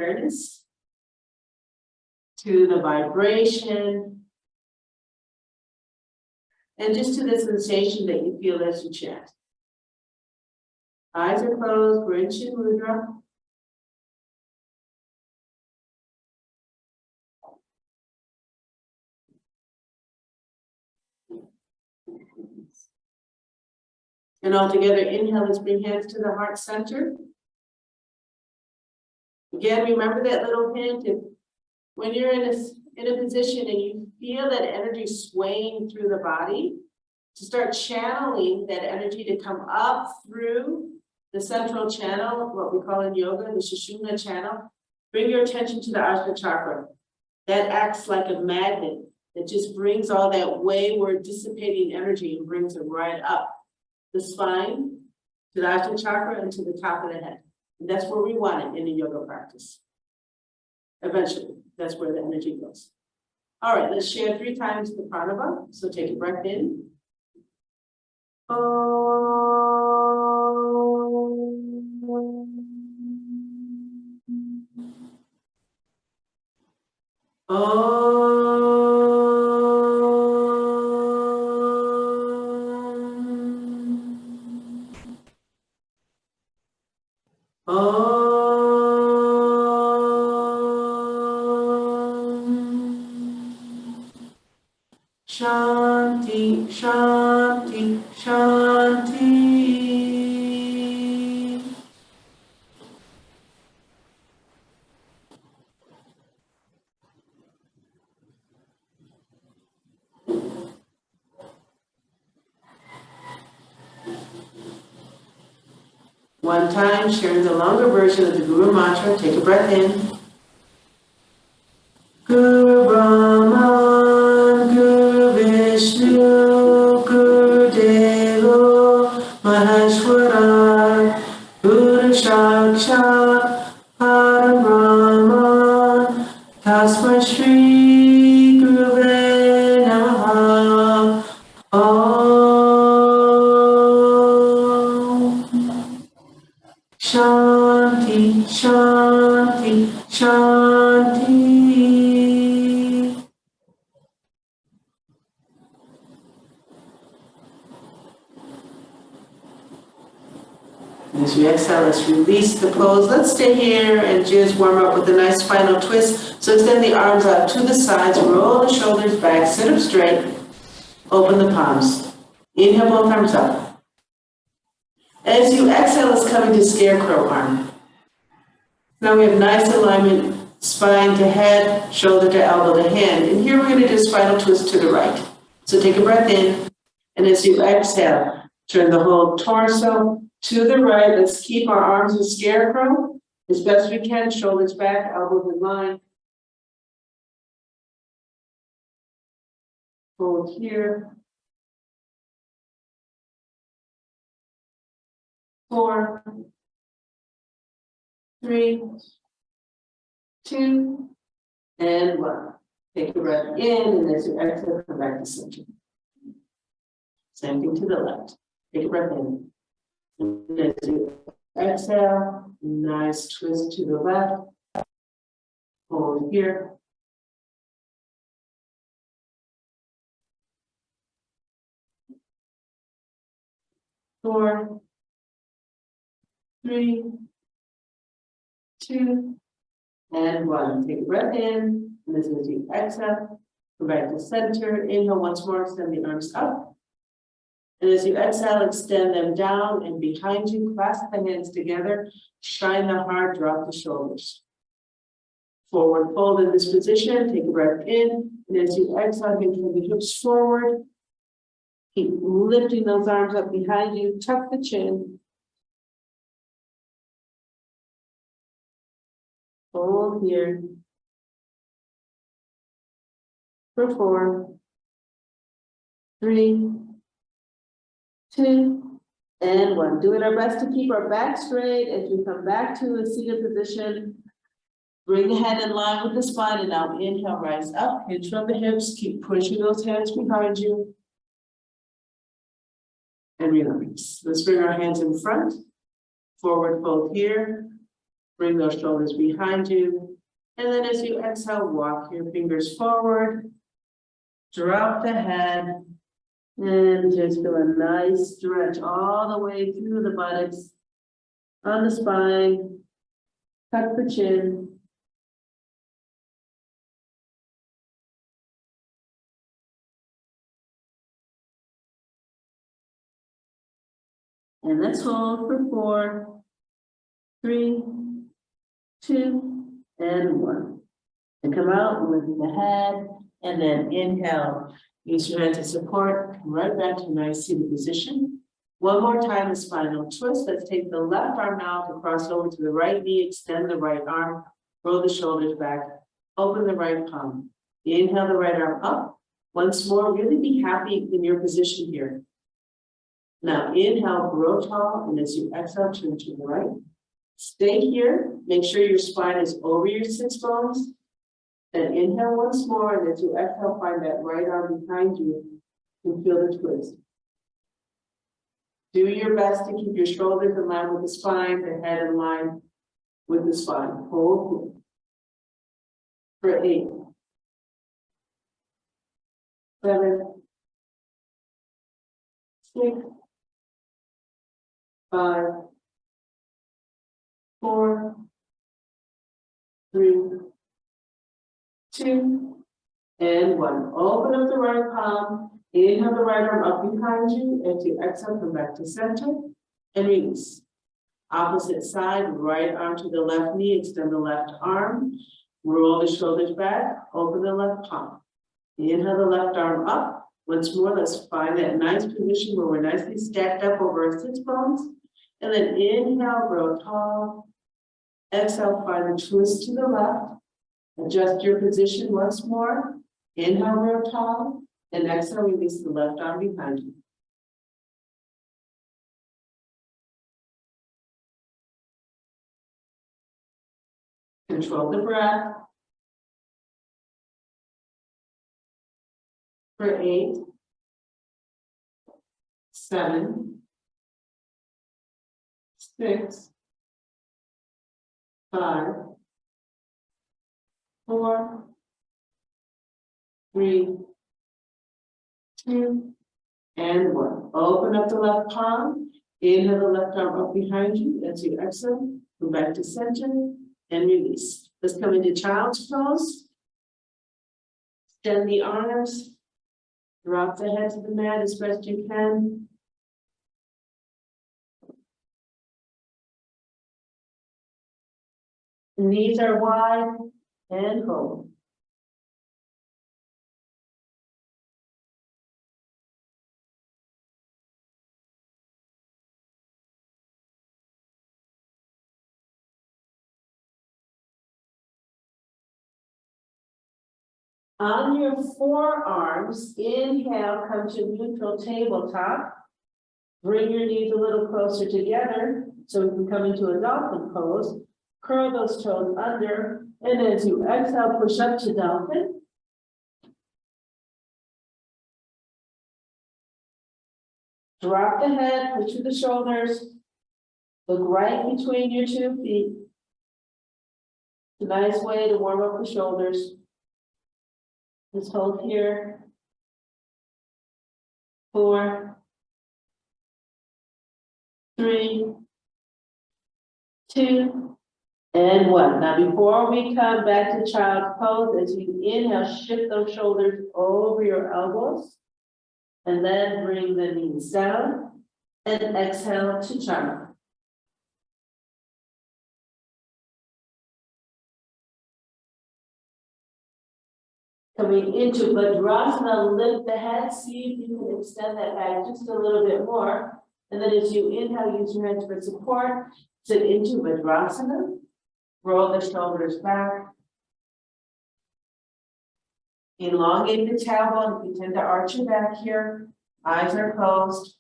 awareness to the vibration and just to the sensation that you feel as you chant. Eyes are closed, we're in Shin Mudra. And all together, inhale, let's bring hands to the heart center. Again, remember that little hint. If when you're in a position and you feel that energy swaying through the body, to start channeling that energy to come up through the central channel, what we call in yoga, the Sushumna channel. Bring your attention to the Ajna chakra. That acts like a magnet that just brings all that wayward, dissipating energy and brings it right up the spine, to the Ajna chakra, and to the top of the head. And that's where we want it in a yoga practice. Eventually, that's where the energy goes. All right, let's share 3 times the pranava. So take a breath in. Shanti, Shanti, Shanti. One time, sharing the longer version of the Guru Mantra. Take a breath in. Guru Brahman, Guru Vishnu, Guru Devo Maheshwara, Guru Sakshat Parabrahman, Tasmai Shri Guruve Namaha. Shanti, Shanti, Shanti. As we exhale, let's release the pose. Let's stay here and just warm up with a nice final twist. So extend the arms out to the sides, roll the shoulders back, sit up straight, open the palms. Inhale, both arms up. As you exhale, let's come into scarecrow arm. Now we have nice alignment, spine to head, shoulder to elbow to hand. And here we're going to do spinal twist to the right. So take a breath in, and as you exhale, turn the whole torso to the right. Let's keep our arms in scarecrow as best we can, shoulders back, elbows in line. Hold here. 4, 3, 2, and 1. Take a breath in, and as you exhale, come back to center. Same thing to the left. Take a breath in. And as you exhale, nice twist to the left. Hold here. 4, 3, 2, and 1. Take a breath in, and as you exhale, go back to center. Inhale once more, send the arms up. And as you exhale, extend them down and behind you, clasp the hands together, shine the heart, drop the shoulders. Forward fold in this position, take a breath in, and as you exhale, bring the hips forward. Keep lifting those arms up behind you, tuck the chin. Hold here. For 4, 3, 2, and 1. Doing our best to keep our back straight as we come back to a seated position. Bring the head in line with the spine, and now inhale, rise up, hinge from the hips, keep pushing those hands behind you. And relax. Let's bring our hands in front, forward fold here. Bring those shoulders behind you. And then as you exhale, walk your fingers forward. Drop the head. And just do a nice stretch all the way through the buttocks. On the spine. Tuck the chin. And let's hold for 4, 3, 2, and 1. And come out with the head, and then inhale. Use your hand to support, come right back to a nice seated position. One more time, the spinal twist. Let's take the left arm now to cross over to the right knee, extend the right arm, roll the shoulders back, open the right palm. Inhale the right arm up. Once more, really be happy in your position here. Now inhale, grow tall, and as you exhale, turn to the right. Stay here, make sure your spine is over your sits bones. Then inhale once more, and as you exhale, find that right arm behind you and feel the twist. Do your best to keep your shoulders in line with the spine, the head in line with the spine. Hold here. For 8, 7, 6, 5, 4, 3, 2, and 1. Open up the right palm. Inhale the right arm up behind you. As you exhale, come back to center and release. Opposite side, right arm to the left knee. Extend the left arm. Roll the shoulders back. Open the left palm. Inhale the left arm up. Once more, let's find that nice position where we're nicely stacked up over our sits bones. And then inhale, grow tall. Exhale, find the twist to the left. Adjust your position once more. Inhale, grow tall. And exhale, release the left arm behind you. Control the breath. For 8, 7, 6, 5, 4, 3, 2, and 1. Open up the left palm. Inhale the left arm up behind you. As you exhale, come back to center and release. Let's come into child's pose. Extend the arms. Drop the head to the mat as best you can. Knees are wide and hold. On your forearms, inhale, come to neutral tabletop. Bring your knees a little closer together so we can come into a dolphin pose. Curl those toes under, and as you exhale, push up to dolphin. Drop the head, push through the shoulders. Look right between your 2 feet. It's a nice way to warm up the shoulders. Just hold here. 4, 3, 2, and 1. Now, before we come back to child's pose, as you inhale, shift those shoulders over your elbows, and then bring the knees down, and exhale to child. Coming into Vajrasana, lift the head, see if you can extend that back just a little bit more. And then as you inhale, use your hands for support. Sit into Vajrasana. Roll the shoulders back. Elongate the tailbone. You tend to arch your back here. Eyes are closed.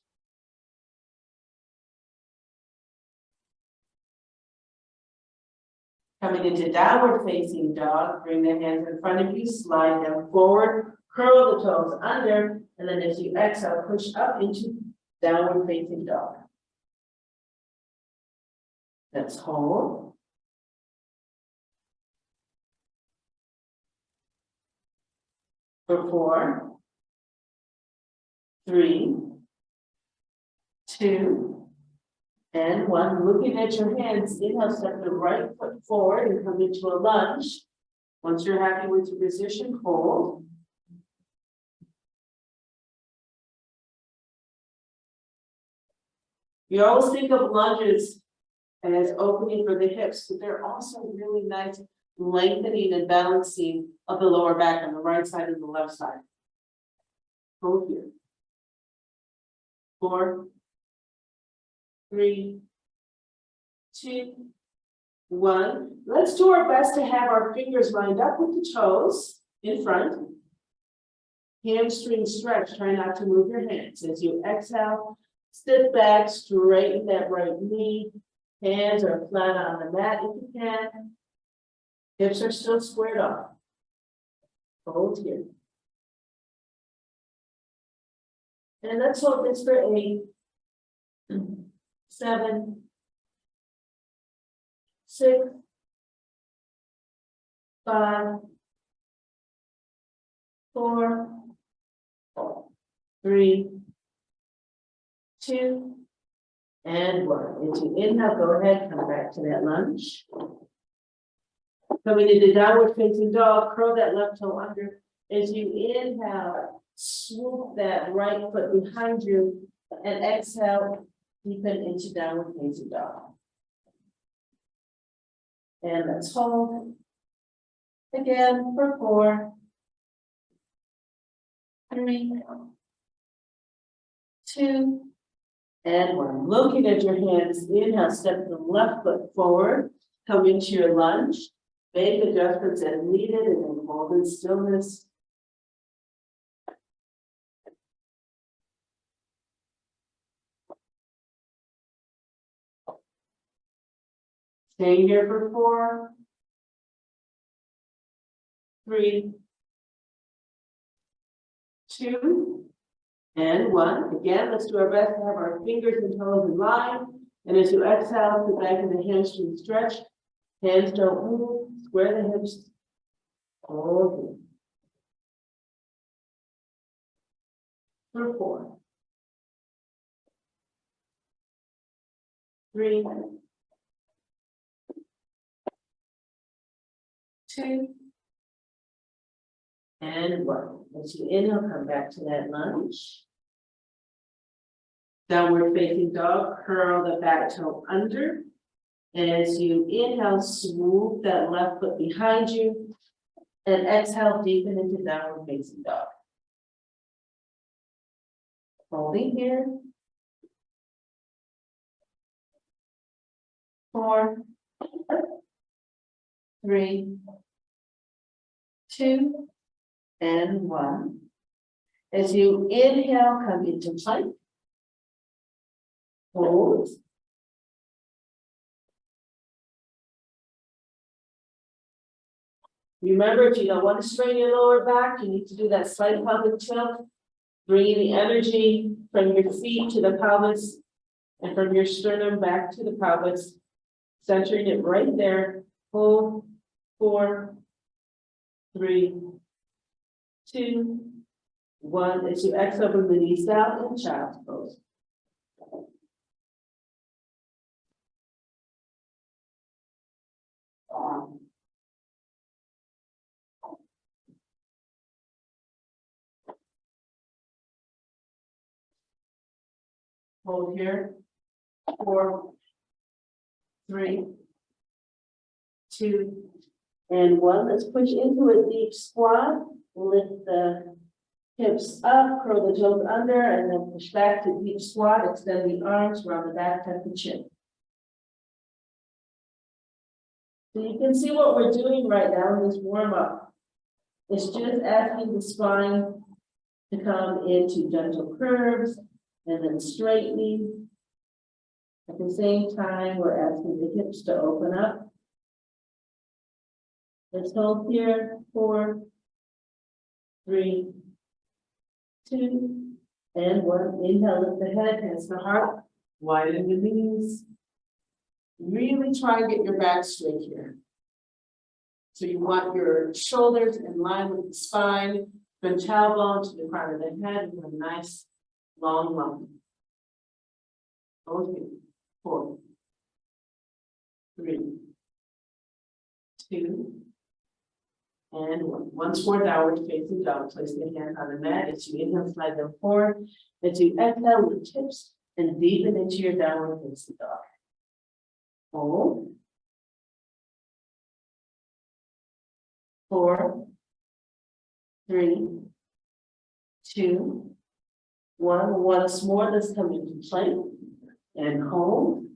Coming into downward facing dog, bring the hands in front of you, slide them forward, curl the toes under, and then as you exhale, push up into downward facing dog. Let's hold. For 4, 3, 2, and 1. Looking at your hands, inhale, step the right foot forward and come into a lunge. Once you're happy with your position, hold. You always think of lunges as opening for the hips, but they're also really nice lengthening and balancing of the lower back on the right side and the left side. Hold here. 4, 3, 2, 1. Let's do our best to have our fingers lined up with the toes in front. Hamstring stretch, try not to move your hands. As you exhale, sit back, straighten that right knee. Hands are flat on the mat if you can. Hips are still squared off. Hold here. And let's hold this for 8, 7, 6, 5, 4, 3, 2, and 1. As you inhale, go ahead, come back to that lunge. Coming into downward facing dog, curl that left toe under. As you inhale, swoop that right foot behind you, and exhale, deepen into downward facing dog. And let's hold. Again for 4, 3, 2, and 1. Looking at your hands, inhale, step the left foot forward, come into your lunge, make adjustments as needed, and then hold in stillness. Staying here for 4, 3, 2, and 1. Again, let's do our best to have our fingers and toes in line. And as you exhale, sit back in the hamstring stretch. Hands don't move. Square the hips. Hold it. For 4, 3, 2, and 1. As you inhale, come back to that lunge. Downward facing dog, curl the back toe under. As you inhale, swoop that left foot behind you. And exhale, deepen into downward facing dog. Holding here. 4, 3, 2, and 1. As you inhale, come into plank. Hold. Remember, if you don't want to strain your lower back, you need to do that slight pelvic tilt, bringing the energy from your feet to the pelvis and from your sternum back to the pelvis, centering it right there. Hold. 4, 3, 2, 1. As you exhale, bring the knees down and child's pose. Hold here. 4, 3, 2, and 1. Let's push into a deep squat. Lift the hips up, curl the toes under, and then push back to deep squat. Extend the arms around the back, tuck the chin. So you can see what we're doing right now in this warm up. It's just asking the spine to come into gentle curves and then straightening. At the same time, we're asking the hips to open up. Let's hold here. 4, 3, 2, and 1. Inhale, lift the head, hands to heart, widen the knees. Really try to get your back straight here. So you want your shoulders in line with the spine. From tailbone to the crown of the head with a nice long lump. Hold here. 4, 3, 2, and 1. Once more, downward facing dog. Place the hands on the mat. As you inhale, slide them forward. As you exhale, with tips and deepen into your downward facing dog. Hold. 4, 3, 2, 1. Once more, let's come into plank and hold.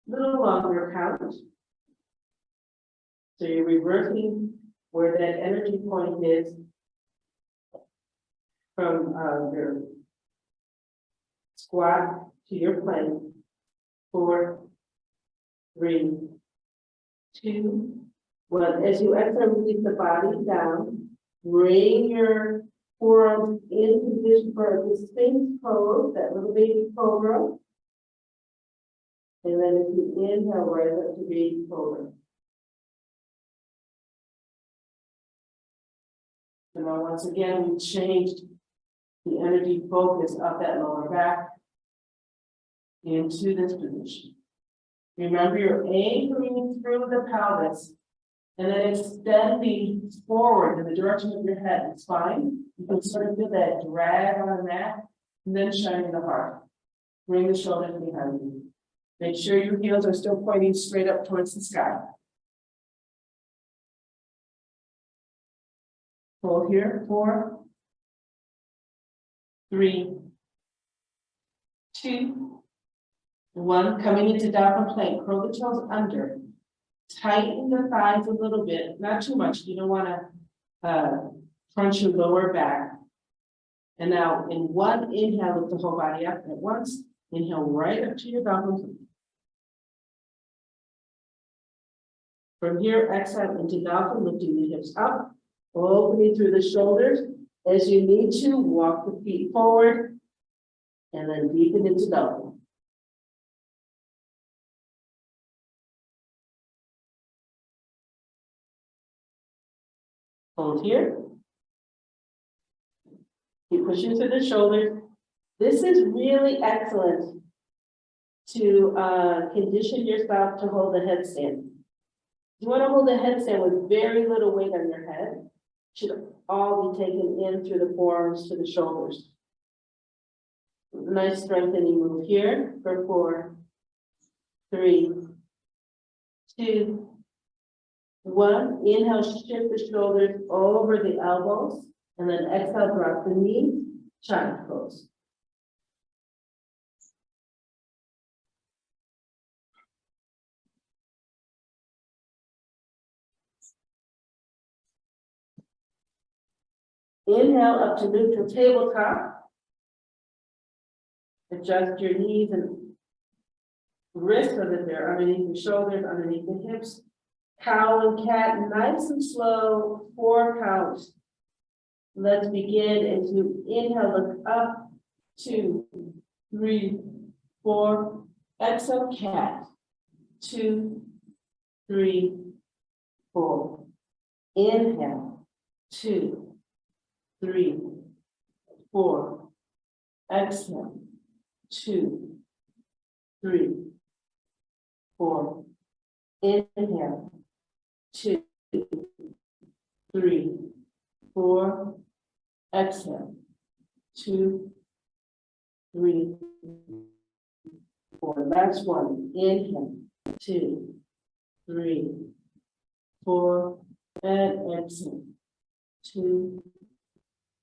Little longer count. So you're reversing where that energy point is from your squat to your plank. 4, 3, 2, 1. As you exhale, release the body down. Bring your forearms into position for the Sphinx pose, that little baby cobra. And then if you inhale, rise up to baby cobra. And now once again, we changed the energy focus of that lower back into this position. Remember, you're anchoring through the pelvis and then extending forward in the direction of your head and spine. You can sort of feel that drag on the mat and then shining the heart. Bring the shoulders behind you. Make sure your heels are still pointing straight up towards the sky. Hold here. 4, 3, 2, 1. Coming into downward plank. Curl the toes under. Tighten the thighs a little bit, not too much. You don't want to crunch your lower back. And now in one inhale, lift the whole body up at once. Inhale right up to your downward plank. From here, exhale into downward, lifting the hips up, opening through the shoulders. As you need to, walk the feet forward, and then deepen into downward. Hold here. Keep pushing through the shoulders. This is really excellent to condition yourself to hold a headstand. You want to hold a headstand with very little weight on your head. Should all be taken in through the forearms to the shoulders. Nice strengthening move here for 4, 3, 2, 1. Inhale, shift the shoulders over the elbows, and then exhale, drop the knees, child pose. Inhale up to neutral tabletop. Adjust your knees and wrists so that they're underneath the shoulders, underneath the hips. Cow and cat, nice and slow, 4 counts. Let's begin. As you inhale, look up, 2, 3, 4. Exhale, cat, 2, 3, 4. Inhale, 2, 3, 4. Exhale, 2, 3, 4. Inhale, 2, 3, 4. Exhale, 2, 3, 4. Last one. Inhale, 2, 3, 4. And exhale, 2,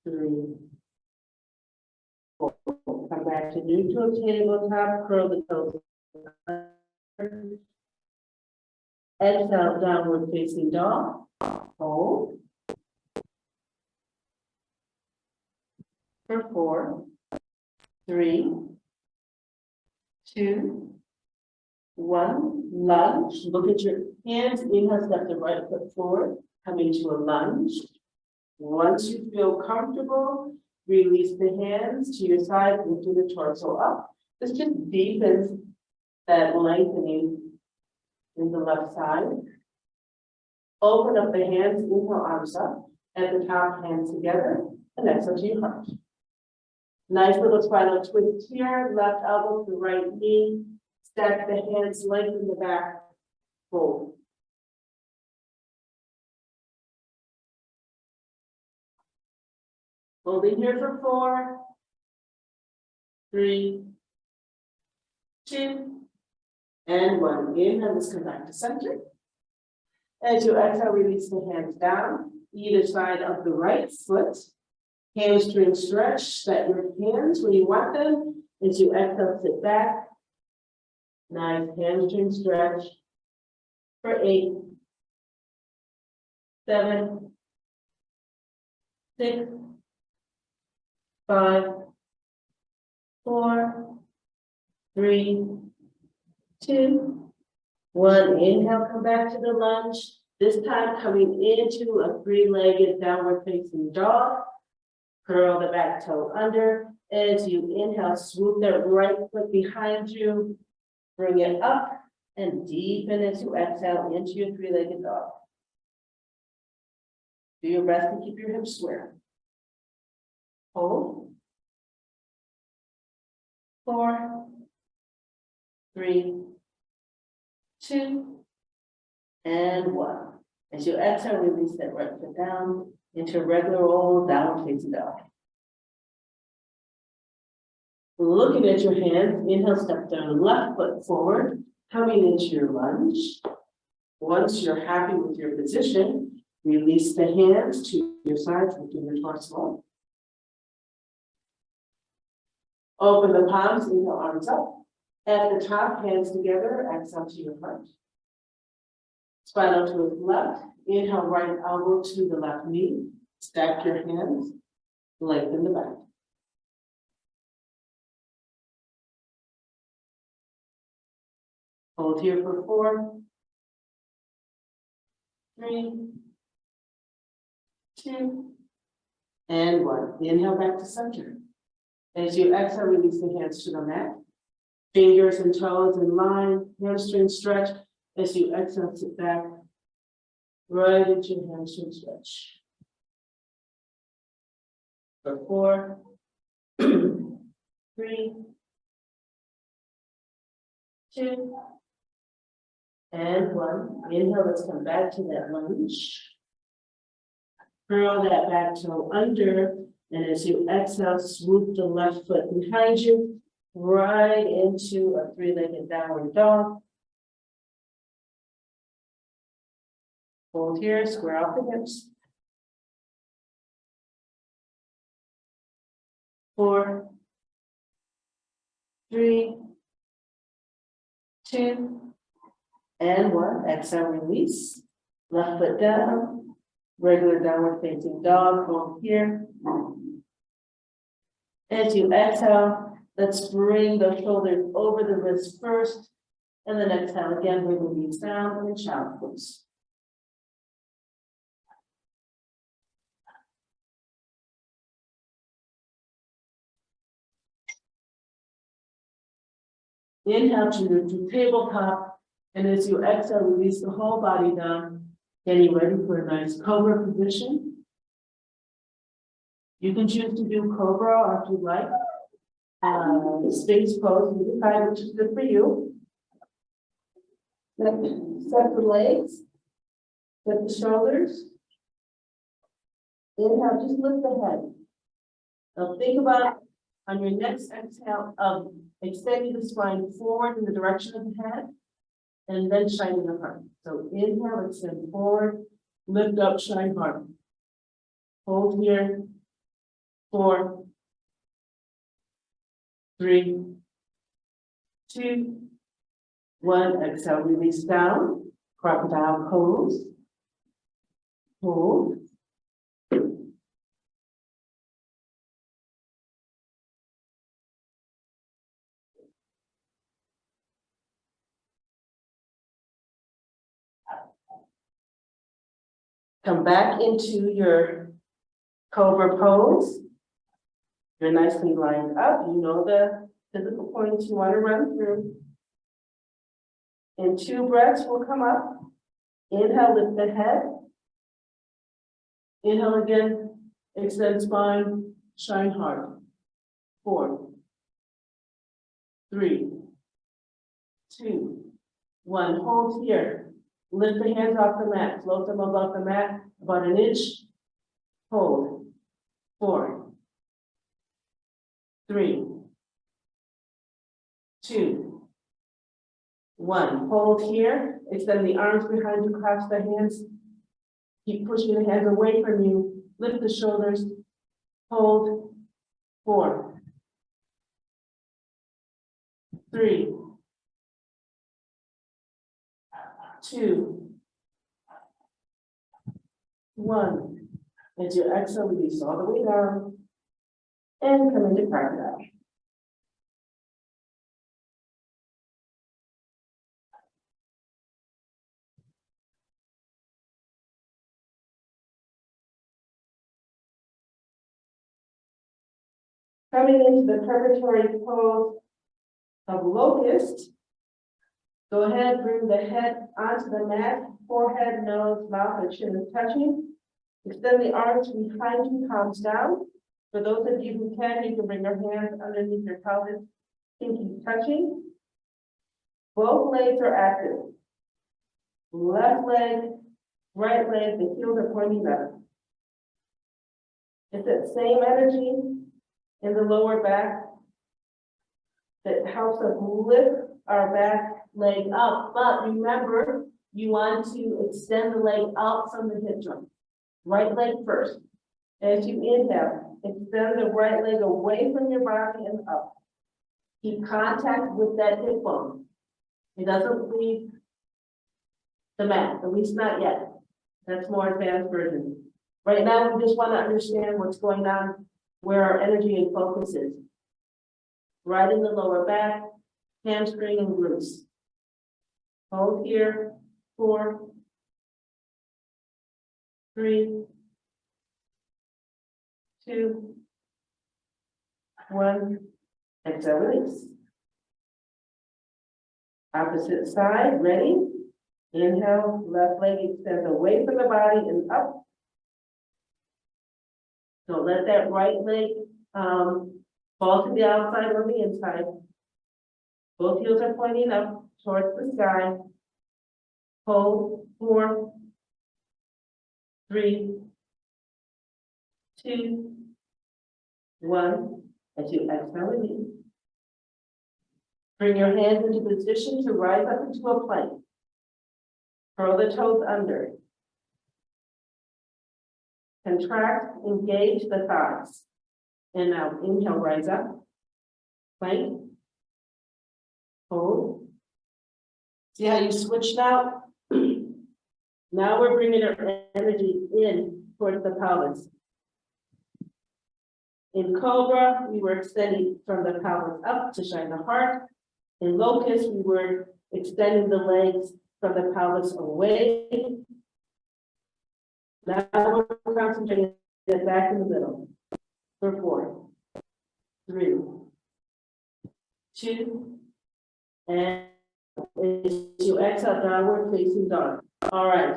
3, 4. Come back to neutral tabletop. Curl the toes. Exhale, downward facing dog. Hold. For 4, 3, 2, 1. Lunge. Look at your hands. Inhale, step the right foot forward. Come into a lunge. Once you feel comfortable, release the hands to your side and do the torso up. This just deepens that lengthening in the left side. Open up the hands, inhale, arms up. At the top, hands together, and exhale to your heart. Nice little spinal twist here, left elbow to right knee. Stack the hands, lengthen the back, fold. Holding here for 4, 3, 2, and 1. Inhale, let's come back to center. As you exhale, release the hands down, either side of the right foot. Hamstring stretch, set your hands where you want them. As you exhale, sit back. Nice hamstring stretch for 8, 7, 6, 5, 4, 3, 2, 1. Inhale, come back to the lunge. This time coming into a 3-legged downward facing dog. Curl the back toe under. As you inhale, swoop that right foot behind you. Bring it up and deepen as you exhale into your 3-legged dog. Do your best to keep your hips square. Hold. 4, 3, 2, and 1. As you exhale, release that right foot down into regular old downward facing dog. Looking at your hands, inhale, step down, left foot forward, coming into your lunge. Once you're happy with your position, release the hands to your sides, lifting your torso. Open the palms, inhale, arms up. At the top, hands together, exhale to your heart. Spinal twist left, inhale, right elbow to the left knee. Stack your hands, lengthen the back. Hold here for 4, 3, 2, and 1. Inhale back to center. As you exhale, release the hands to the mat. Fingers and toes in line, hamstring stretch. As you exhale, sit back, right into your hamstring stretch. For 4, 3, 2, and 1. Inhale, let's come back to that lunge. Curl that back toe under, and as you exhale, swoop the left foot behind you, right into a 3-legged downward dog. Hold here, square off the hips. 4, 3, 2, and 1. Exhale, release. Left foot down. Regular downward facing dog. Hold here. As you exhale, let's bring the shoulders over the wrists first. And then exhale again, bring the knees down and child pose. Inhale to tabletop, and as you exhale, release the whole body down, getting ready for a nice cobra position. You can choose to do cobra if you like. Space pose, you decide which is good for you. Set the legs, set the shoulders. Inhale, just lift the head. Now think about on your next exhale of extending the spine forward in the direction of the head, and then shining the heart. So inhale, extend forward, lift up, shine heart. Hold here. 4, 3, 2, 1. Exhale, release down. Crocodile pose. Hold. Come back into your cobra pose. You're nicely lined up. You know the physical points you want to run through. In 2 breaths, we'll come up. Inhale, lift the head. Inhale again, extend spine, shine hard. 4, 3, 2, 1. Hold here. Lift the hands off the mat. Float them above the mat about an inch. Hold. 4, 3, 2, 1. Hold here. Extend the arms behind you. Clasp the hands. Keep pushing the hands away from you. Lift the shoulders. Hold. 4, 3, 2, 1. As you exhale, release all the way down and come into crocodile. Coming into the preparatory pose of locust. Go ahead, bring the head onto the mat, forehead, nose, mouth, and chin is touching. Extend the arms behind you, palms down. For those of you who can, you can bring your hands underneath your pelvis, pinkies touching. Both legs are active. Left leg, right leg, the heels are pointing up. It's that same energy in the lower back that helps us lift our back leg up. But remember, you want to extend the leg out from the hip joint. Right leg first. As you inhale, extend the right leg away from your body and up. Keep contact with that hip bone. It doesn't leave the mat, at least not yet. That's more advanced version. Right now, we just want to understand what's going on, where our energy and focus is. Right in the lower back, hamstring and glutes. Hold here. 4, 3, 2, 1. Exhale, release. Opposite side, ready? Inhale, left leg extends away from the body and up. Don't let that right leg fall to the outside or the inside. Both heels are pointing up towards the sky. Hold. 4, 3, 2, 1. As you exhale, release. Bring your hands into position to rise up into a plank. Curl the toes under. Contract, engage the thighs. And now inhale, rise up. Plank. Hold. See how you switch now? Now we're bringing our energy in towards the pelvis. In Cobra, we were extending from the pelvis up to shine the heart. In Locust, we were extending the legs from the pelvis away. Now we're concentrating it back in the middle. For 4, 3, 2, and as you exhale, downward facing dog. All right,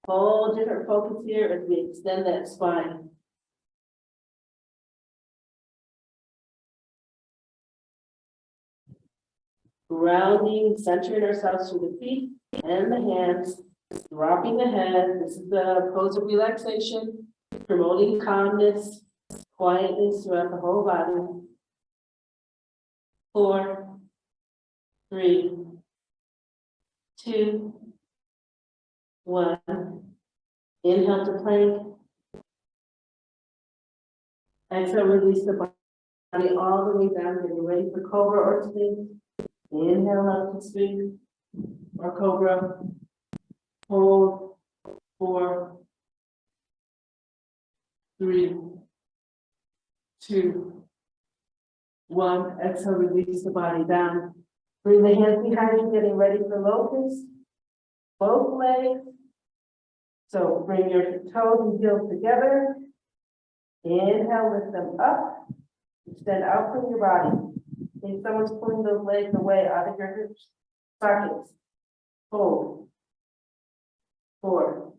whole different focus here as we extend that spine. Grounding, centering ourselves through the feet and the hands, dropping the head. This is the pose of relaxation, promoting calmness, quietness throughout the whole body. 4, 3, 2, 1. Inhale to plank. Exhale, release the body all the way down, getting ready for Cobra or Sphinx. Inhale up to Sphinx or Cobra. Hold. 4, 3, 2, 1. Exhale, release the body down. Bring the hands behind you, getting ready for locust. Both legs. So bring your toes and heels together. Inhale, lift them up. Extend out from your body. Think someone's pulling those legs away out of your hips, sockets. Hold. 4,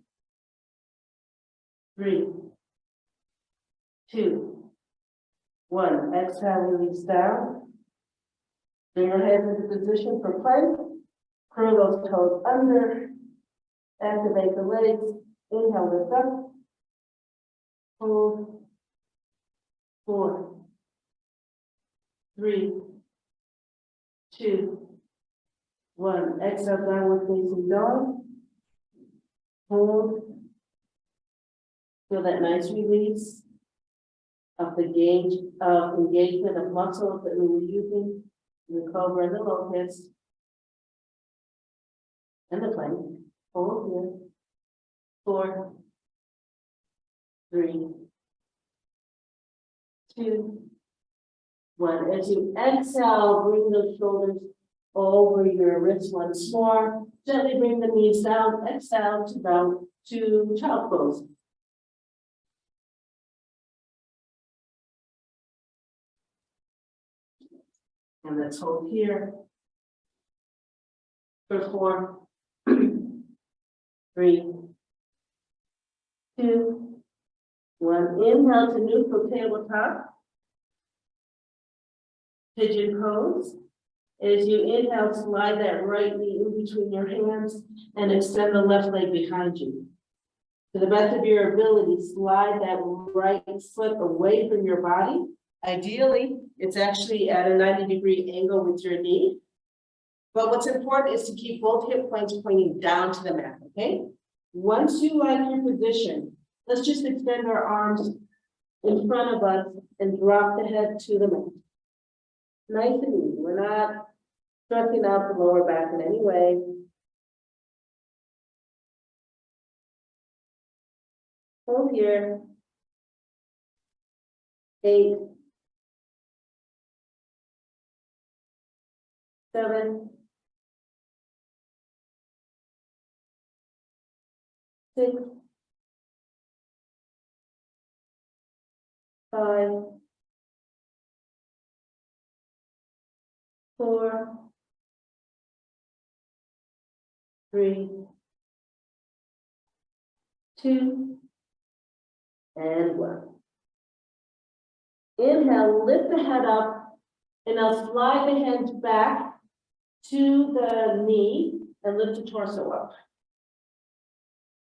3, 2, 1. Exhale, release down. Bring your hands into position for plank. Curl those toes under. Activate the legs. Inhale, lift up. Hold. 4, 3, 2, 1. Exhale, downward facing dog. Hold. Feel that nice release of the engagement of muscles that we were using in the cobra and the locust and the plank. Hold here. 4, 3, 2, 1. As you exhale, bring those shoulders over your wrists once more. Gently bring the knees down. Exhale to down to child pose. And let's hold here for 4, 3, 2, 1. Inhale to neutral tabletop. Pigeon pose. As you inhale, slide that right knee in between your hands and extend the left leg behind you. To the best of your ability, slide that right foot away from your body. Ideally, it's actually at a 90-degree angle with your knee. But what's important is to keep both hip points pointing down to the mat, okay? Once you like your position, let's just extend our arms in front of us and drop the head to the mat. Nice and easy. We're not stretching out the lower back in any way. Hold here. 8, 7, 6, 5, 4, 3, 2, and 1. Inhale, lift the head up, and now slide the hands back to the knee and lift the torso up.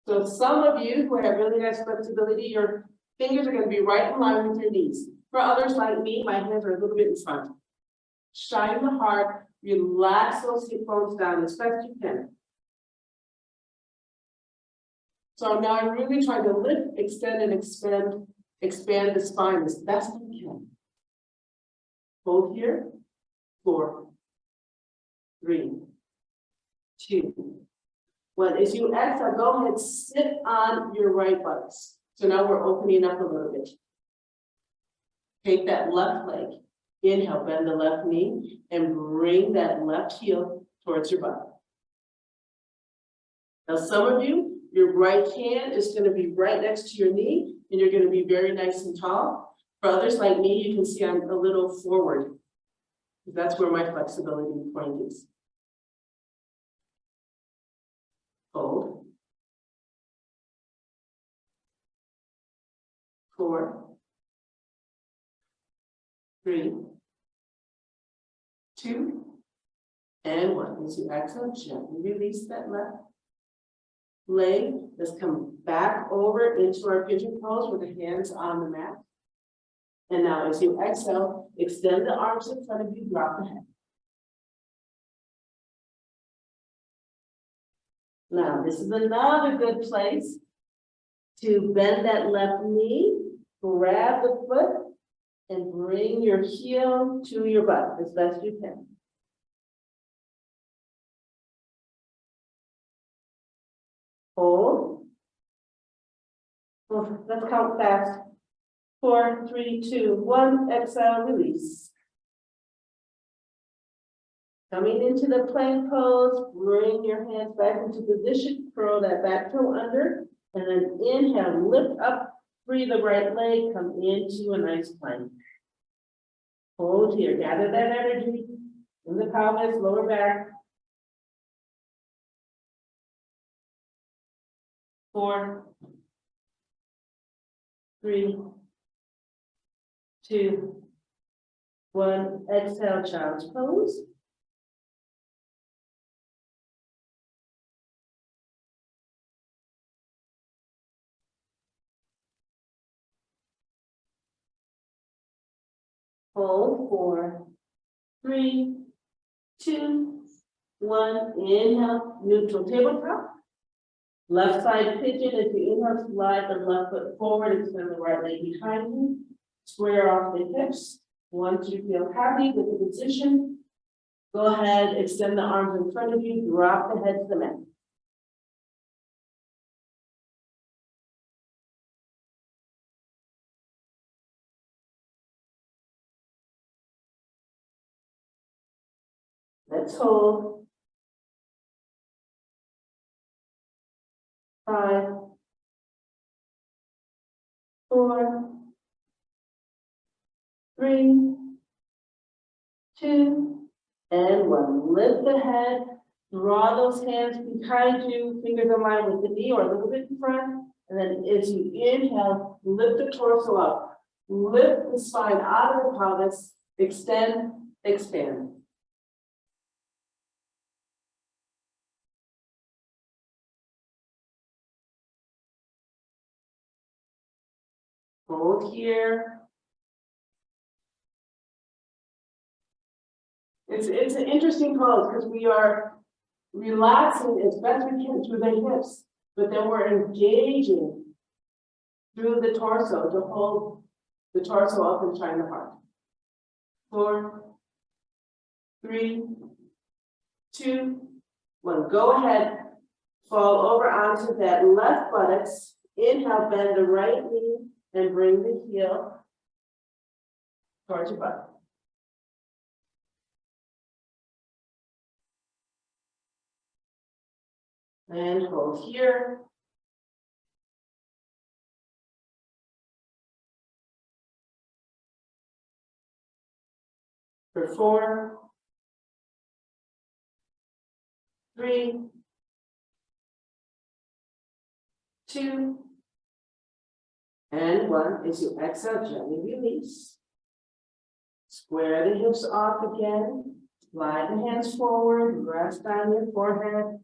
So some of you who have really nice flexibility, your fingers are going to be right in line with your knees. For others like me, my hands are a little bit in front. Shine the heart, relax those hip bones down as best you can. So now I'm really trying to lift, extend, and expand the spine as best I can. Hold here. 4, 3, 2, 1. As you exhale, go ahead, sit on your right buttocks. So now we're opening up a little bit. Take that left leg. Inhale, bend the left knee and bring that left heel towards your butt. Now, some of you, your right hand is going to be right next to your knee and you're going to be very nice and tall. For others like me, you can see I'm a little forward. That's where my flexibility point is. Hold. 4, 3, 2, and 1. As you exhale, gently release that left leg. Let's come back over into our pigeon pose with the hands on the mat. And now as you exhale, extend the arms in front of you, drop the head. Now, this is another good place to bend that left knee, grab the foot, and bring your heel to your butt as best you can. Hold. Let's count fast. 4, 3, 2, 1. Exhale, release. Coming into the plank pose, bring your hands back into position, curl that back toe under, and then inhale, lift up, free the right leg, come into a nice plank. Hold here, gather that energy in the pelvis, lower back. 4, 3, 2, 1. Exhale, child's pose. Hold 4, 3, 2, 1. Inhale, neutral tabletop. Left side pigeon. As you inhale, slide the left foot forward, extend the right leg behind you. Square off the hips. Once you feel happy with the position, go ahead, extend the arms in front of you, drop the head to the mat. Let's hold. 5, 4, 3, 2, and 1. Lift the head, draw those hands behind you, fingers in line with the knee or a little bit in front. And then as you inhale, lift the torso up. Lift the spine out of the pelvis, extend, expand. Hold here. It's an interesting pose because we are relaxing as best we can through the hips, but then we're engaging through the torso to hold the torso up and shine the heart. 4, 3, 2, 1. Go ahead, fall over onto that left buttocks. Inhale, bend the right knee and bring the heel towards your butt. And hold here. For 4, 3, 2, and 1. As you exhale, gently release. Square the hips off again. Slide the hands forward, rest on your forehead.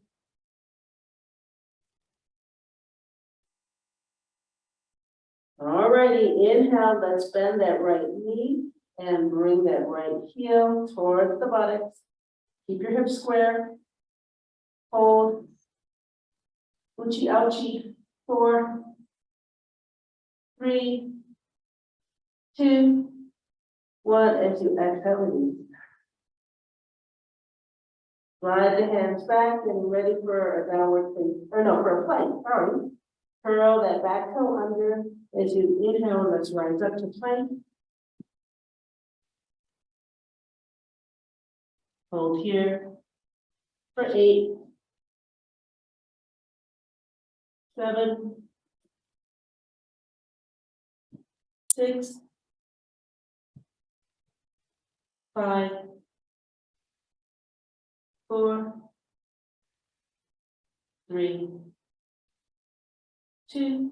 Alrighty, inhale, let's bend that right knee and bring that right heel towards the buttocks. Keep your hips square. Hold. Uchi ouchi. 4, 3, 2, 1. As you exhale, release. Slide the hands back and ready for a downward face, or no, for a plank, sorry. Curl that back toe under. As you inhale, let's rise up to plank. Hold here for 8, 7, 6, 5, 4, 3, 2,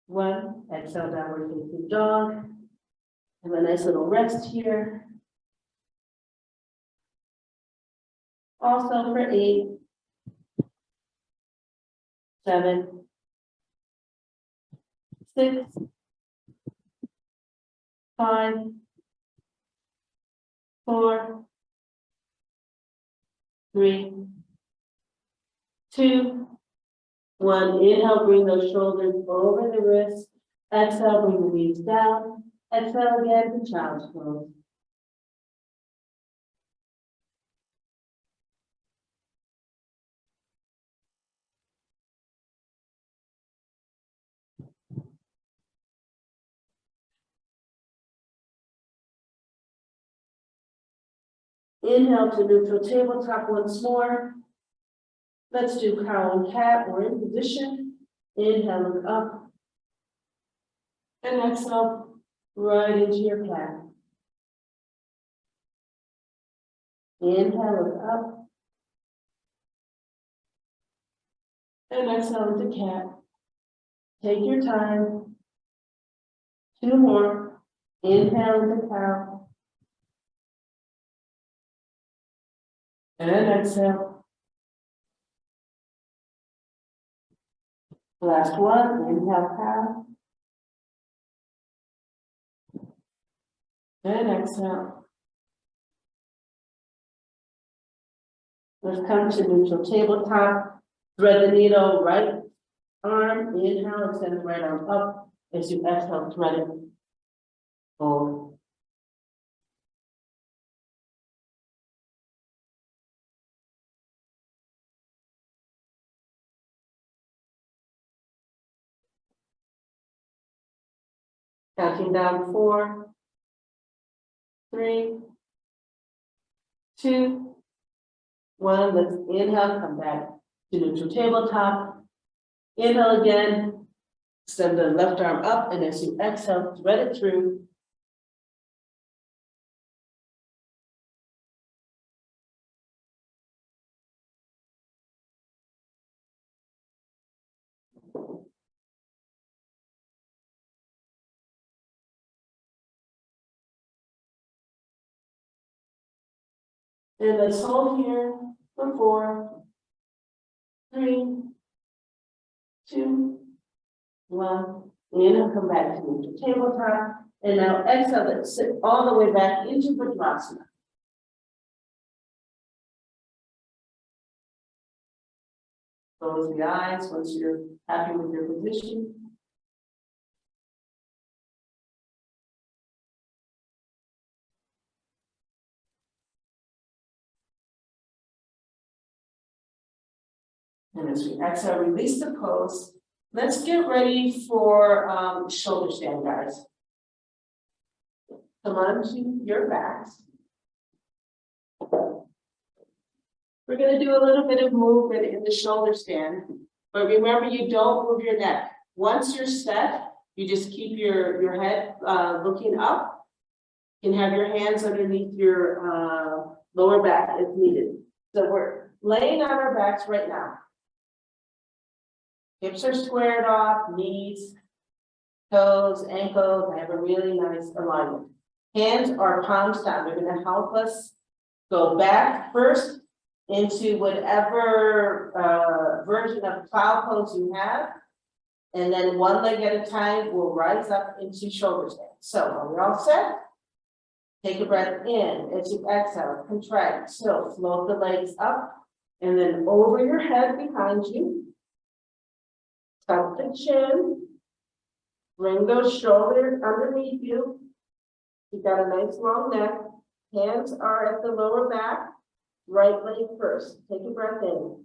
1. Exhale, downward facing dog. Have a nice little rest here. Also for 8, 7, 6, 5, 4, 3, 2, 1. Inhale, bring those shoulders over the wrists. Exhale, bring the knees down. Exhale again to child's pose. Inhale to neutral tabletop once more. Let's do cow and cat. We're in position. Inhale, look up. And exhale, right into your cat. Inhale, look up. And exhale into cat. Take your time. 2 more. Inhale into cow. And exhale. Last one. Inhale cow. And exhale. Let's come to neutral tabletop. Thread the needle, right arm, inhale, extend the right arm up. As you exhale, thread it. Fold. Counting down 4, 3, 2, 1. Let's inhale, come back to neutral tabletop. Inhale again, extend the left arm up, and as you exhale, thread it through. And let's hold here for 4, 3, 2, 1. Inhale, come back to neutral tabletop. And now exhale, let's sit all the way back into Vajrasana. Close the eyes once you're happy with your position. And as we exhale, release the pose. Let's get ready for shoulder stand, guys. Come on to your backs. We're going to do a little bit of movement in the shoulder stand, but remember, you don't move your neck. Once you're set, you just keep your head looking up. You can have your hands underneath your lower back if needed. So we're laying on our backs right now. Hips are squared off, knees, toes, ankles. I have a really nice alignment. Hands are palms down. They're going to help us go back first into whatever version of plow pose you have. And then one leg at a time, we'll rise up into shoulder stand. So are we all set? Take a breath in. As you exhale, contract. So float the legs up and then over your head behind you. Tuck the chin. Bring those shoulders underneath you. You've got a nice long neck. Hands are at the lower back. Right leg first. Take a breath in.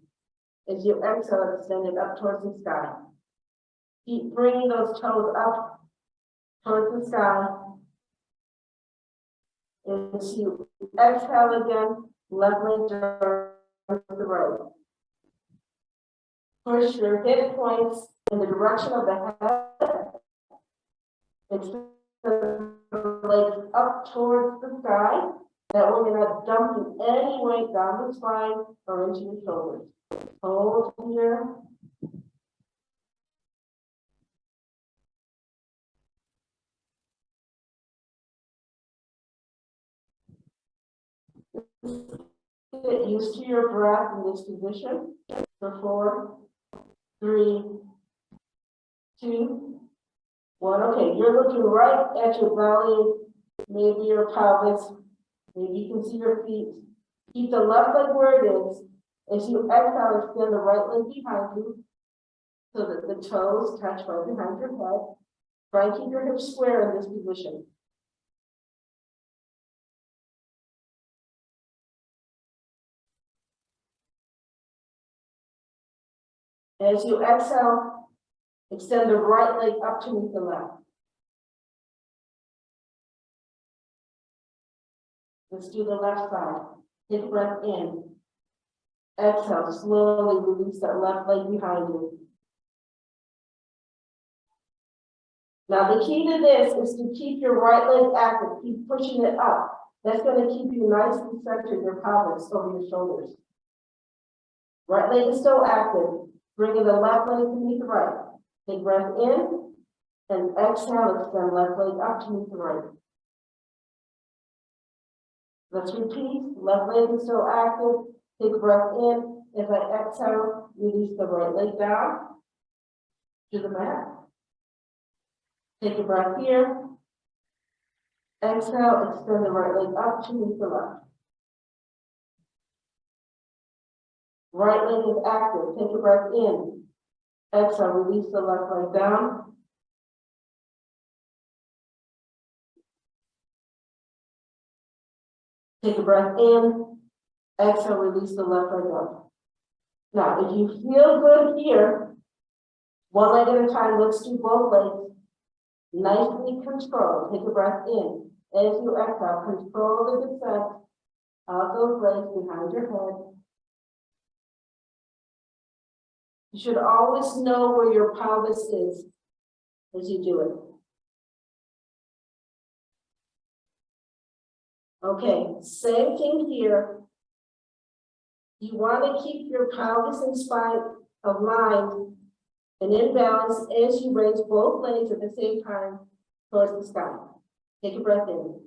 As you exhale, extend it up towards the sky. Keep bringing those toes up towards the sky. As you exhale again, left leg towards the right. Push your hip points in the direction of the head. Extend the legs up towards the sky. That way you're not dumping any weight down the spine or into your shoulders. Hold here. Get used to your breath in this position. For 4, 3, 2, 1. Okay, you're looking right at your belly, maybe your pelvis. Maybe you can see your feet. Keep the left leg where it is. As you exhale, extend the right leg behind you so that the toes touch right behind your head. Try and keep your hips square in this position. As you exhale, extend the right leg up to meet the left. Let's do the left side. Take a breath in. Exhale, slowly release that left leg behind you. Now the key to this is to keep your right leg active, keep pushing it up. That's going to keep you nice and centered, your pelvis over your shoulders. Right leg is still active. Bringing the left leg to meet the right. Take breath in and exhale, extend left leg up to meet the right. Let's repeat, left leg is still active. Take a breath in. As I exhale, release the right leg down to the mat. Take a breath here. Exhale, extend the right leg up to meet the left. Right leg is active. Take a breath in. Exhale, release the left leg down. Take a breath in. Exhale, release the left leg up. Now, if you feel good here, one leg at a time, let's do both legs. Nicely controlled. Take a breath in. As you exhale, control the descent of those legs behind your head. You should always know where your pelvis is as you do it. Okay, same thing here. You want to keep your pelvis and spine aligned and in balance as you raise both legs at the same time towards the sky. Take a breath in.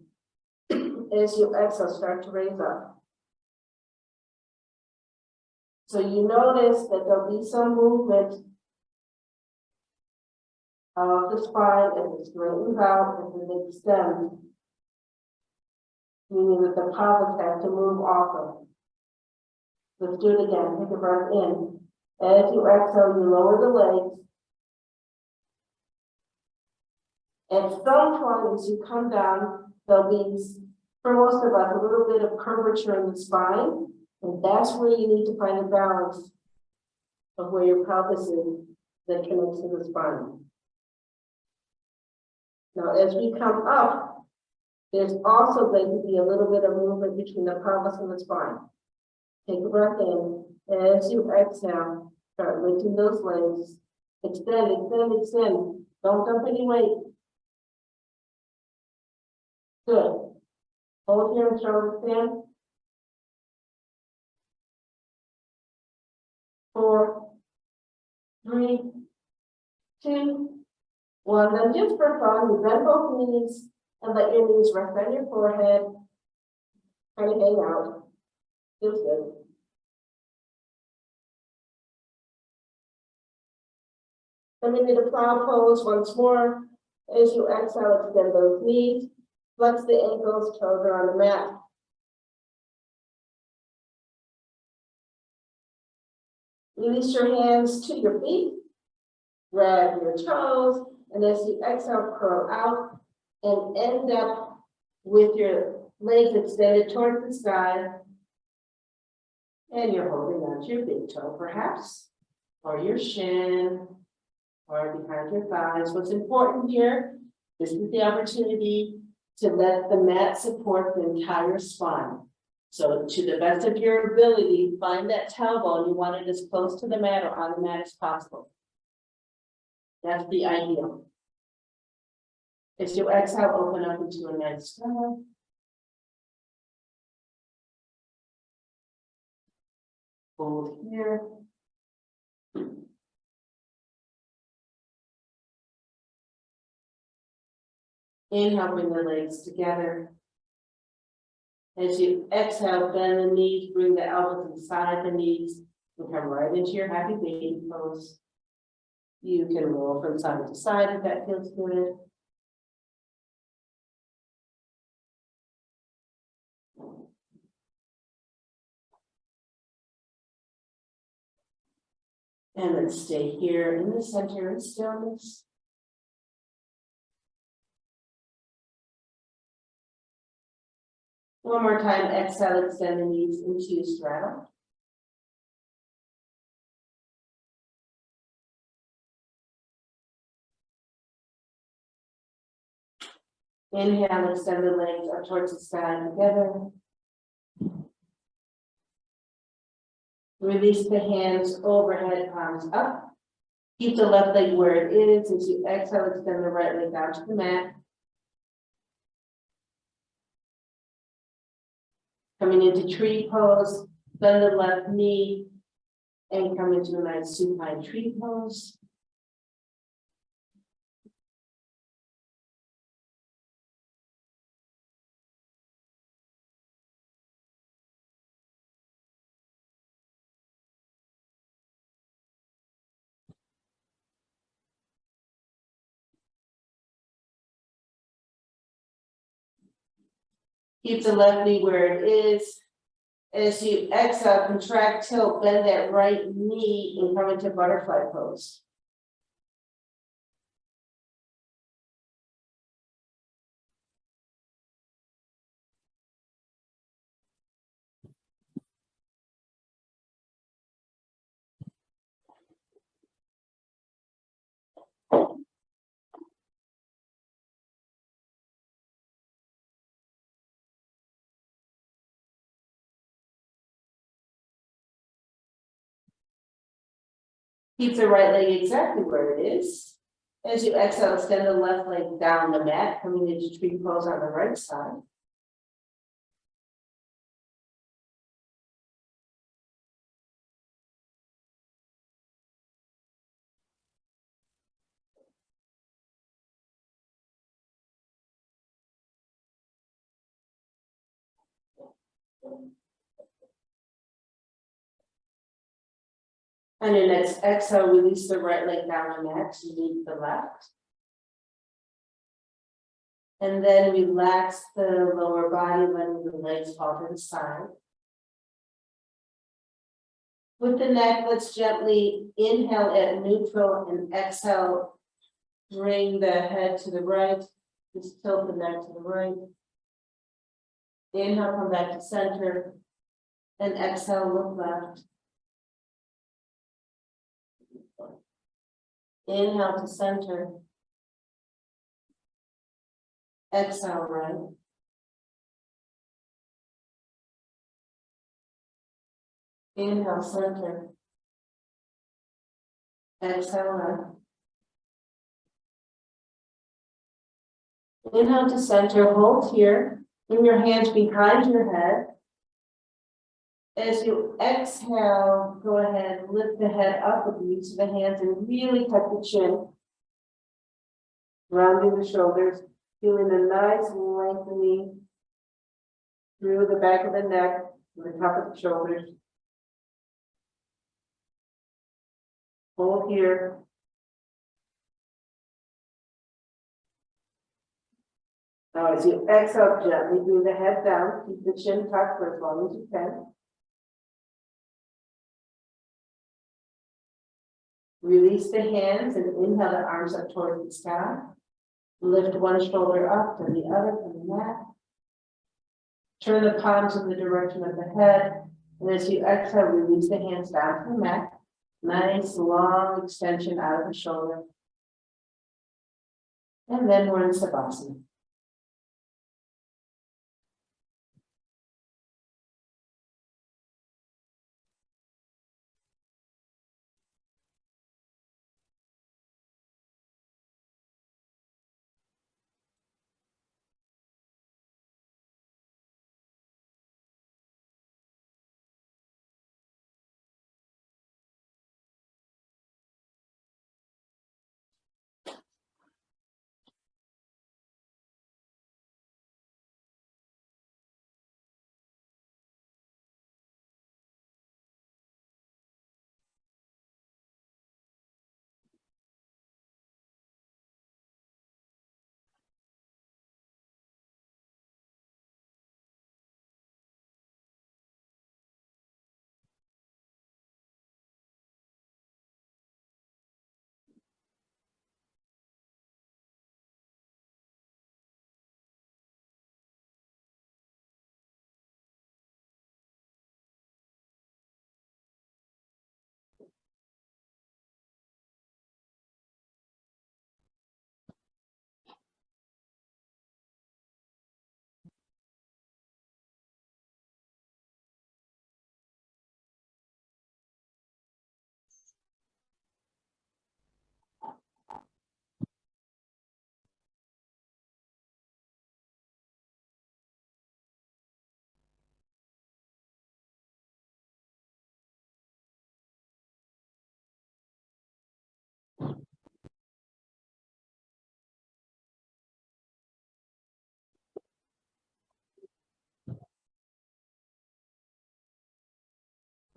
As you exhale, start to raise up. So you notice that there'll be some movement of the spine as it straightens out as it extends, meaning that the pelvis has to move often. Let's do it again. Take a breath in. As you exhale, you lower the legs. At some point, as you come down, there'll be, for most of us, a little bit of curvature in the spine, and that's where you need to find a balance of where your pelvis is that connects to the spine. Now, as we come up, there's also going to be a little bit of movement between the pelvis and the spine. Take a breath in. As you exhale, start lifting those legs. Extend, extend, extend. Don't dump any weight. Good. Hold here and shoulder stand. 4, 3, 2, 1. Then just for fun, you bend both knees and let your knees rest on your forehead. Kind of hang out. Feels good. Come into the plow pose once more. As you exhale, extend those knees. Flex the ankles, toes are on the mat. Release your hands to your feet. Grab your toes. And as you exhale, curl out and end up with your legs extended towards the sky. And you're holding on to your big toe, perhaps, or your shin, or behind your thighs. What's important here, this is the opportunity to let the mat support the entire spine. So to the best of your ability, find that tailbone. You want it as close to the mat or on the mat as possible. That's the ideal. As you exhale, open up into a nice stomach. Hold here. Inhale, bring the legs together. As you exhale, bend the knees, bring the elbows inside the knees, and come right into your happy baby pose. You can roll from side to side if that feels good. And then stay here in the center in stillness. One more time, exhale, extend the knees into straddle. Inhale, extend the legs up towards the sky together. Release the hands overhead, palms up. Keep the left leg where it is. As you exhale, extend the right leg down to the mat. Coming into tree pose, bend the left knee, And come into a nice supine tree pose. Keep the left knee where it is. As you exhale, contract, tilt, bend that right knee and come into butterfly pose. Keep the right leg exactly where it is. As you exhale, extend the left leg down the mat, coming into tree pose on the right side. On your next exhale, release the right leg down the mat to meet the left. And then relax the lower body, letting the legs fall to the side. With the neck, let's gently inhale at neutral and exhale. Bring the head to the right. Just tilt the neck to the right. Inhale, come back to center. And exhale, look left. Inhale to center. Exhale, right. Inhale, center. Exhale, right. Inhale to center, hold here. Bring your hands behind your head. As you exhale, go ahead, lift the head up with the use of the hands and really tuck the chin. Rounding the shoulders, feeling a nice lengthening through the back of the neck, to the top of the shoulders. Hold here. Now as you exhale, gently bring the head down, keep the chin tucked for as long as you can. Release the hands and inhale the arms up towards the sky. Lift one shoulder up to the other from the mat. Turn the palms in the direction of the head. And as you exhale, release the hands down to the mat. Nice long extension out of the shoulder. And then we're in Savasana.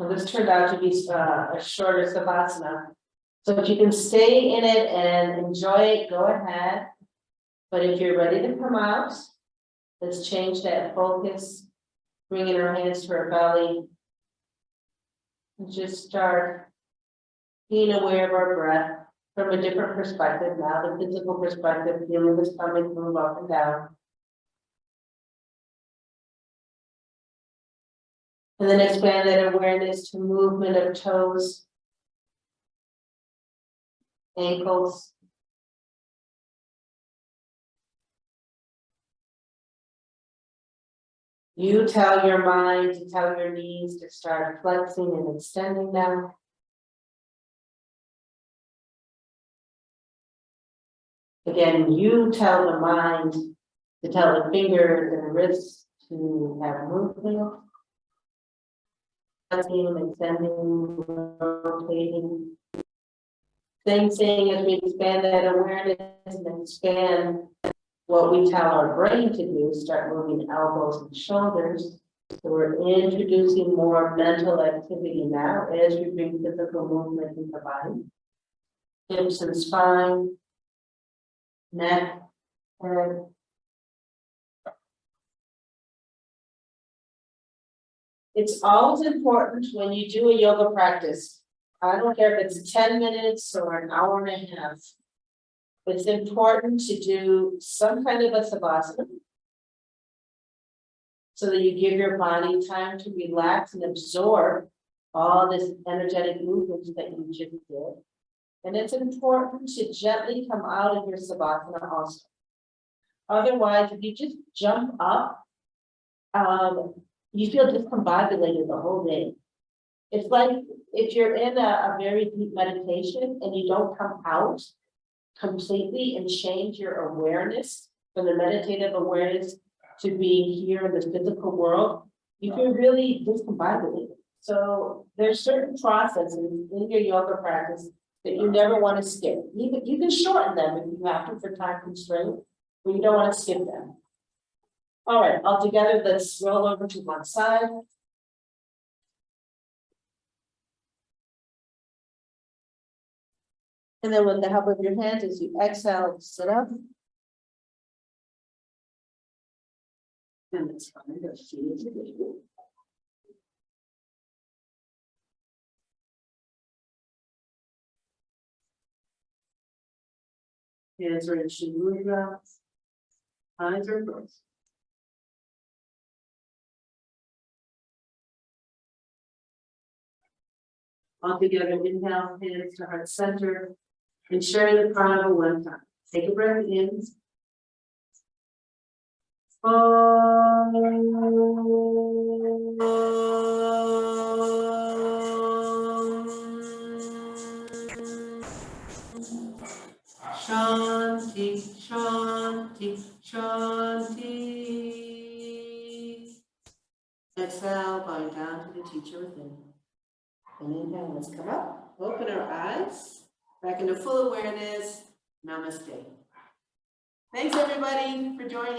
Well, this turned out to be a shorter savasana. So if you can stay in it and enjoy it, go ahead. But if you're ready to come out, let's change that focus, bringing our hands to our belly. And just start being aware of our breath from a different perspective now, the physical perspective, feeling the stomach move up and down. And then expand that awareness to movement of toes, ankles. You tell your mind to tell your knees to start flexing and extending them. Again, you tell the mind to tell the fingers and wrists to have movement. Flexing, extending, rotating. Same thing as we expand that awareness and expand what we tell our brain to do, start moving elbows and shoulders. So we're introducing more mental activity now as we bring physical movement into the body. Hips and spine, neck, head. It's always important when you do a yoga practice. I don't care if it's 10 minutes or an hour and a half. It's important to do some kind of a savasana so that you give your body time to relax and absorb all this energetic movement that you just did. And it's important to gently come out of your savasana also. Otherwise, if you just jump up, you feel discombobulated the whole day. It's like if you're in a very deep meditation and you don't come out completely and change your awareness from the meditative awareness to being here in the physical world, you feel really discombobulated. So there's certain processes in your yoga practice that you never want to skip. You can shorten them if you have to for time constraint, but you don't want to skip them. All right, all together, let's roll over to one side. And then with the help of your hands, as you exhale, sit up. And it's fine, just feel it. Hands are in Shamudra. Eyes are closed. All together, inhale, hands to heart center, and sharing the pranava one time. Take a breath in. Shanti, Shanti, Shanti. Exhale, bowing down to the teacher within. And inhale, let's come up, open our eyes, back into full awareness. Namaste. Thanks everybody for joining.